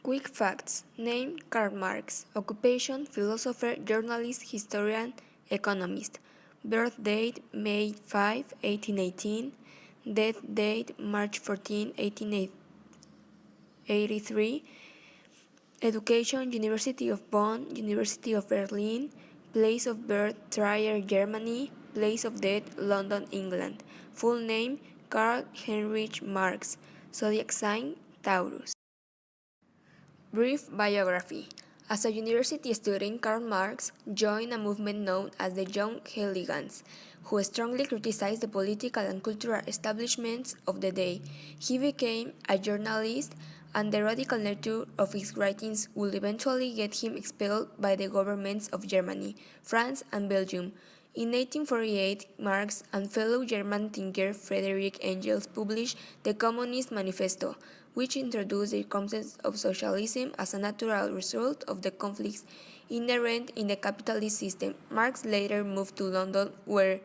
Quick facts. Name Karl Marx. Occupation philosopher, journalist, historian, economist. Birth date May 5, 1818. Death date March 14, 1883. Education University of Bonn, University of Berlin. Place of birth Trier, Germany. Place of death London, England. Full name Karl Heinrich Marx. Zodiac sign Taurus. Brief biography. As a university student, Karl Marx joined a movement known as the Young Hooligans, who strongly criticized the political and cultural establishments of the day. He became a journalist, and the radical nature of his writings would eventually get him expelled by the governments of Germany, France, and Belgium. In 1848, Marx and fellow German thinker Friedrich Engels published the Communist Manifesto, which introduced the concept of socialism as a natural result of the conflicts inherent in the capitalist system. Marx later moved to London, where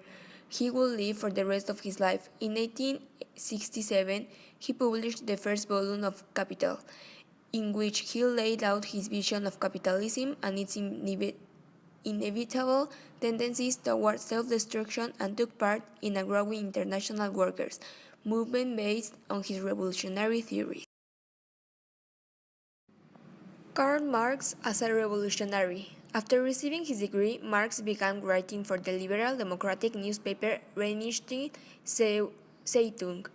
he would live for the rest of his life. In 1867, he published the first volume of Capital, in which he laid out his vision of capitalism and its inevitable tendencies towards self-destruction, and took part in a growing international workers' movement based on his revolutionary theories. Karl Marx as a revolutionary. After receiving his degree, Marx began writing for the liberal democratic newspaper Rheinische Zeitung,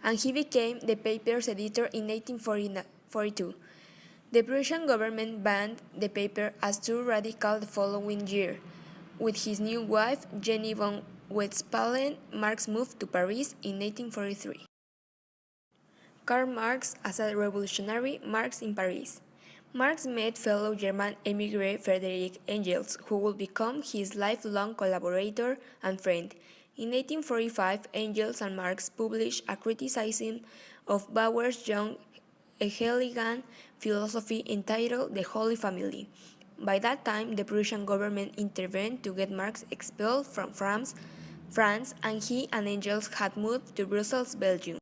and he became the paper's editor in 1842. The Prussian government banned the paper as too radical the following year. With his new wife, Jenny von Westphalen, Marx moved to Paris in 1843. Karl Marx as a revolutionary. Marx in Paris. Marx met fellow German emigre Friedrich Engels, who would become his lifelong collaborator and friend. In 1845, Engels and Marx published a criticism of Bauer's young Hegelian philosophy entitled The Holy Family. By that time, the Prussian government intervened to get Marx expelled from France, and he and Engels had moved to Brussels, Belgium.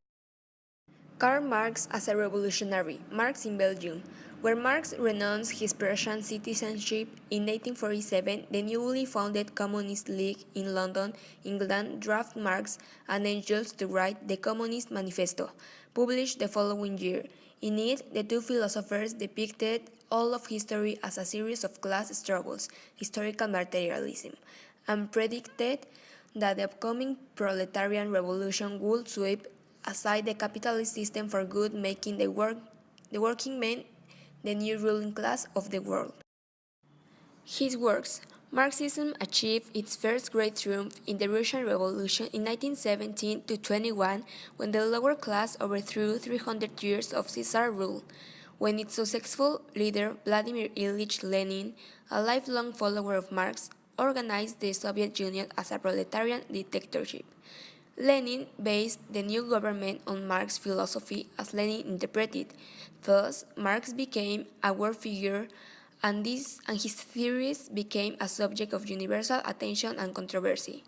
Karl Marx as a revolutionary. Marx in Belgium. Where Marx renounced his Prussian citizenship in 1847, the newly founded Communist League in London, England, drafted Marx and Engels to write the Communist Manifesto, published the following year. In it, the two philosophers depicted all of history as a series of class struggles, historical materialism, and predicted that the upcoming proletarian revolution would sweep aside the capitalist system for good, making the working men the new ruling class of the world. His works. Marxism achieved its first great triumph in the Russian Revolution in 1917 to 21, when the lower class overthrew 300 years of Czar rule. When its successful leader, Vladimir Ilyich Lenin, a lifelong follower of Marx, organized the Soviet Union as a proletarian dictatorship. Lenin based the new government on Marx's philosophy as Lenin interpreted. Thus, Marx became a world figure, and his theories became a subject of universal attention and controversy.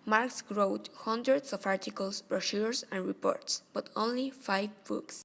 Marx wrote hundreds of articles, brochures, and reports, but only 5 books.